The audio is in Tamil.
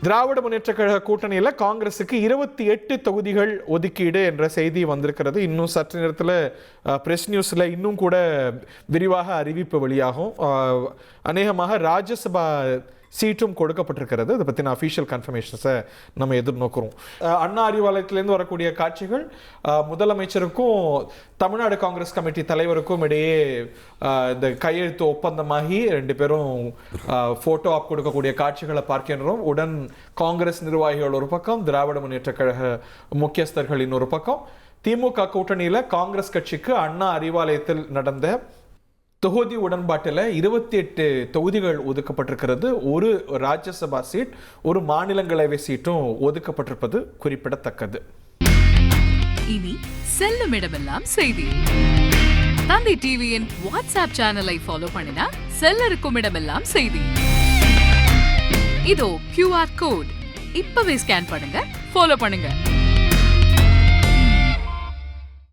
திராவிட முன்னேற்ற கழக கூட்டணியில் காங்கிரஸுக்கு 28 தொகுதிகள் ஒதுக்கீடு என்ற செய்தி வந்திருக்கிறது. இன்னும் சற்று நேரத்தில் பிரஸ் நியூஸில் இன்னும் கூட விரிவாக அறிவிப்பு வெளியாகும். அநேகமாக ராஜ்யசபா சீட்டும் கொடுக்கப்பட்டிருக்கிறது. இதை பற்றின அஃபீஷியல் கன்ஃபர்மேஷன்ஸை நம்ம எதிர்நோக்கிறோம். அண்ணா அறிவாலயத்திலேருந்து வரக்கூடிய காட்சிகள் முதலமைச்சருக்கும் தமிழ்நாடு காங்கிரஸ் கமிட்டி தலைவருக்கும் இடையே இந்த கையெழுத்து ஒப்பந்தமாகி 2 பேரும் ஃபோட்டோ ஆப் கொடுக்கக்கூடிய காட்சிகளை பார்க்கின்றோம். உடன் காங்கிரஸ் நிர்வாகிகள் ஒரு பக்கம், திராவிட முன்னேற்ற கழக முக்கியஸ்தர்கள் இன்னொரு பக்கம். திமுக கூட்டணியில் காங்கிரஸ் கட்சிக்கு அண்ணா அறிவாலயத்தில் நடந்த தொகுதி உடன்பாட்டில் 28 தொகுதிகள் ஒதுக்கப்பட்டிருக்கிறது. ஒரு ராஜ்யசபா சீட், ஒரு மாநிலங்களவை சீட்டும் ஒதுக்கப்பட்டிருப்பது குறிப்பிடத்தக்கது. இனி செல்லும் இடமெல்லாம் செய்தி. தந்தை டிவியின் வாட்ஸ்அப் சேனலை ஃபாலோ பண்ணினா செல்ல இருக்கும் இடமெல்லாம் செய்தி. இதோ QR கோட், இப்பவே ஸ்கேன் பண்ணுங்க, ஃபாலோ பண்ணுங்க.